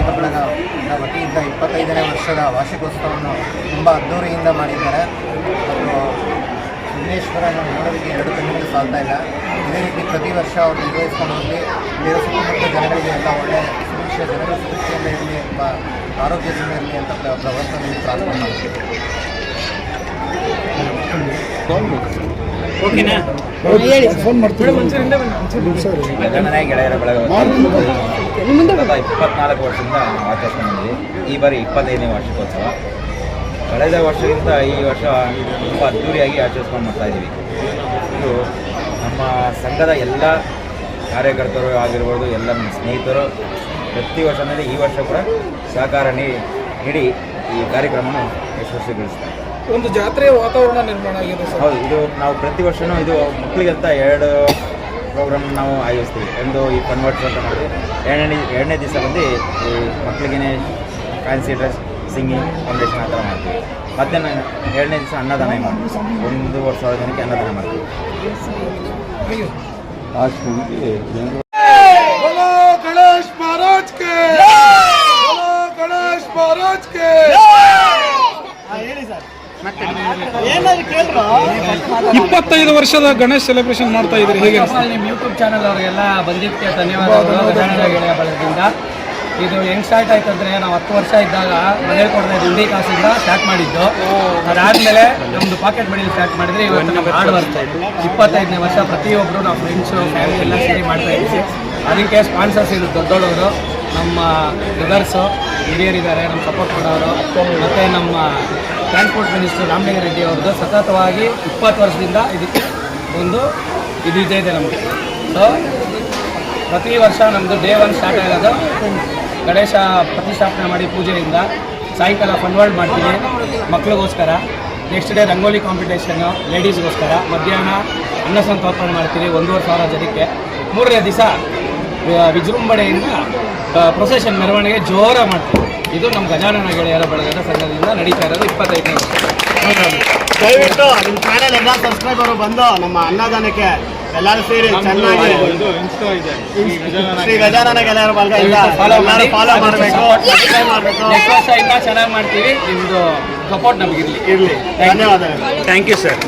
ಗೆಳೆಯರ ಬಳಗ ವತಿಯಿಂದ 25ನೇ ವರ್ಷದ ವಾರ್ಷಿಕೋತ್ಸವವನ್ನು ತುಂಬ ಅದ್ದೂರಿಯಿಂದ ಮಾಡಿದ್ದಾರೆ. ಮತ್ತು ವಿಘ್ನೇಶ್ವರನ ನೋಡೋದಕ್ಕೆ 2 ಕಣ್ಣುಗಳು ಸಾಲ್ತಾ ಇಲ್ಲ. ಇದೇ ರೀತಿ ಪ್ರತಿ ವರ್ಷ ಅವರು ನಿರ್ವಹಿಸ್ಕೊಂಡು ಹೋಗಲಿ, ಇಲ್ಲಿರೋ ಸುತ್ತಮುತ್ತ ಜನಗಳಿಗೆ ಎಲ್ಲ ಒಳ್ಳೆಯ ಜನರು ಸುರಕ್ಷೆಯಿಂದ ಇರಲಿ, ಎಂಬ ಆರೋಗ್ಯದಿಂದ ಇರಲಿ ಅಂತ ಭಗವಂತನಲ್ಲಿ ಪ್ರಾರ್ಥನೆ ಮಾಡ್ತೀವಿ. ಗೆಳೆಯರ ಬಳಗ 24 ವರ್ಷದಿಂದ ನಾವು ಆಚರಿಸ್ಕೊಂಡಿದ್ವಿ. ಈ ಬಾರಿ 25ನೇ ವಾರ್ಷಿಕೋತ್ಸವ. ಕಳೆದ ವರ್ಷಕ್ಕಿಂತ ಈ ವರ್ಷ ತುಂಬ ಅದ್ದೂರಿಯಾಗಿ ಆಚರಿಸ್ಕೊಂಡು ಮಾಡ್ತಾಯಿದ್ದೀವಿ. ಇದು ನಮ್ಮ ಸಂಘದ ಎಲ್ಲ ಕಾರ್ಯಕರ್ತರು ಆಗಿರ್ಬೋದು, ಎಲ್ಲ ನಮ್ಮ ಸ್ನೇಹಿತರು ಪ್ರತಿ ವರ್ಷದಲ್ಲಿ ಈ ವರ್ಷ ಕೂಡ ಸಹಕಾರ ನೀಡಿ ಈ ಕಾರ್ಯಕ್ರಮವನ್ನು ಯಶಸ್ವಿಗೊಳಿಸ್ತಾರೆ. ಒಂದು ಜಾತ್ರೆಯ ವಾತಾವರಣ ನಿರ್ಮಾಣ ಆಗಿದೆ ಸರ್. ಹೌದು, ಇದು ನಾವು ಪ್ರತಿ ವರ್ಷವೂ ಇದು ಮಕ್ಕಳಿಗಂತ 2 ಪ್ರೋಗ್ರಾಮ್ ನಾವು ಆಯೋಜಿಸ್ತೀವಿ. ಒಂದು ಈ ಕನ್ವರ್ಟ್ಸ್ ಅಂತ ಮಾಡಿ, ಎರಡನೇ ದಿವಸ ಬಂದು ಈ ಮಕ್ಕಳಿಗೆ ಫ್ಯಾನ್ಸಿ ಡ್ರೆಸ್, ಸಿಂಗಿಂಗ್ ಕಾಂಪಿಟೇಷನ್ ಆ ಥರ ಮಾಡ್ತೀವಿ. ಮಧ್ಯಾಹ್ನ 2ನೇ ದಿವಸ ಅನ್ನದಾನ ಮಾಡ್ತೀವಿ. 1,000 ಜನಕ್ಕೆ ಅನ್ನದಾನ ಮಾಡ್ತೀವಿ. Ganesh Maharaj K, Ganesh Maharaj K. 25 ವರ್ಷದ ಗಣೇಶ್ ಸೆಲೆಬ್ರೇಷನ್ ಮಾಡ್ತಾ ಇದ್ರಿ, ಹೇಗೆ? ನಿಮ್ಮ ಯೂಟ್ಯೂಬ್ ಚಾನಲ್ ಅವರಿಗೆಲ್ಲ ಬಂದಿದ್ದಕ್ಕೆ ಧನ್ಯವಾದಗಳು. ಗೆಳೆಯ ಬಳಗದಿಂದ ಇದು ಹೆಂಗೆ ಸ್ಟಾರ್ಟ್ ಆಯ್ತು ಅಂದರೆ, ನಾವು 10 ವರ್ಷ ಇದ್ದಾಗ ಮನೇಲಿ ಕೊಡ್ತಾ ಇದ್ದು ಹುಂಡಿ ಕಾಸಿಂದ ಸ್ಟಾರ್ಟ್ ಮಾಡಿದ್ದು. ಅದಾದಮೇಲೆ ನಮ್ಮದು ಪಾಕೆಟ್ ಮನಿ ಸ್ಟಾರ್ಟ್ ಮಾಡಿದರೆ ಇವತ್ತು ನಮ್ಮ ಹಾರ್ಡ್ ವರ್ಕ್ 25ನೇ ವರ್ಷ ಪ್ರತಿಯೊಬ್ಬರು ನಾವು ಫ್ರೆಂಡ್ಸು ಫ್ಯಾಮಿಲಿ ಎಲ್ಲ ಸೇರಿ ಮಾಡ್ತಾ ಇದ್ದೀವಿ. ಅದಕ್ಕೆ ಸ್ಪಾನ್ಸರ್ಸ್ ಇದು ದೊಡ್ಡವರು, ನಮ್ಮ ಬ್ರದರ್ಸು ಹಿರಿಯರಿದ್ದಾರೆ ನಮ್ಮ ಸಪೋರ್ಟ್ ಮಾಡೋರು, ಮತ್ತು ನಮ್ಮ ಟ್ರಾನ್ಸ್ಪೋರ್ಟ್ ಮಿನಿಸ್ಟರ್ ರಾಮಲಿಂಗ ರೆಡ್ಡಿ ಅವ್ರದ್ದು ಸತತವಾಗಿ 20 ವರ್ಷದಿಂದ ಇದಕ್ಕೆ ಒಂದು ಇದು ಇದೆ ನಮಗೆ. ಸೊ ಪ್ರತಿ ವರ್ಷ ನಮ್ಮದು ಡೇ 1 ಸ್ಟಾರ್ಟ್ ಆಗೋದು ಗಣೇಶ ಪ್ರತಿಷ್ಠಾಪನೆ ಮಾಡಿ ಪೂಜೆಯಿಂದ. ಸಾಯಂಕಾಲ ಫನ್ ವರ್ಲ್ಡ್ ಮಾಡ್ತೀವಿ ಮಕ್ಳಿಗೋಸ್ಕರ. ನೆಕ್ಸ್ಟ್ ಡೇ ರಂಗೋಲಿ ಕಾಂಪಿಟೇಷನ್ನು ಲೇಡೀಸ್ಗೋಸ್ಕರ. ಮಧ್ಯಾಹ್ನ ಅನ್ನ ಸಂತರ್ಪಣೆ ಮಾಡ್ತೀವಿ 1,500 ಜನಕ್ಕೆ. 3ನೇ ದಿವಸ ವಿಜೃಂಭಣೆಯಿಂದ ಪ್ರೊಸೆಷನ್ ಮೆರವಣಿಗೆ ಜೋರ ಮಾಡ್ತೀವಿ. ಇದು ನಮ್ಮ ಗಜಾನನ ಗೆಳೆಯರ ಬಳಗದ ಸಂಘದಿಂದ ನಡೀತಾ ಇರೋದು 25ನೇ ವರ್ಷ. ದಯವಿಟ್ಟು ನಿಮ್ಮ ಚಾನೆಲ್ ಎಲ್ಲ ಸಬ್ಸ್ಕ್ರೈಬರು ಬಂದು ನಮ್ಮ ಅನ್ನದಾನಕ್ಕೆ ಎಲ್ಲರೂ ಸೇರಿ ಚೆನ್ನಾಗಿ ಶ್ರೀ ಗಜಾನನ ಗೆಳೆಯರ ಬಳಗ ಫಾಲೋ ಮಾಡಬೇಕು, ಸಬ್ಸ್ಕ್ರೈಬ್ ಮಾಡಬೇಕು. ನೆಕ್ಸ್ಟ್ ವರ್ಷ ಇನ್ನೂ ಚೆನ್ನಾಗಿ ಮಾಡ್ತೀವಿ. ನಿಮ್ಮದು ಸಪೋರ್ಟ್ ನಮಗಿರಲಿ. ಧನ್ಯವಾದಗಳು. Thank you sir.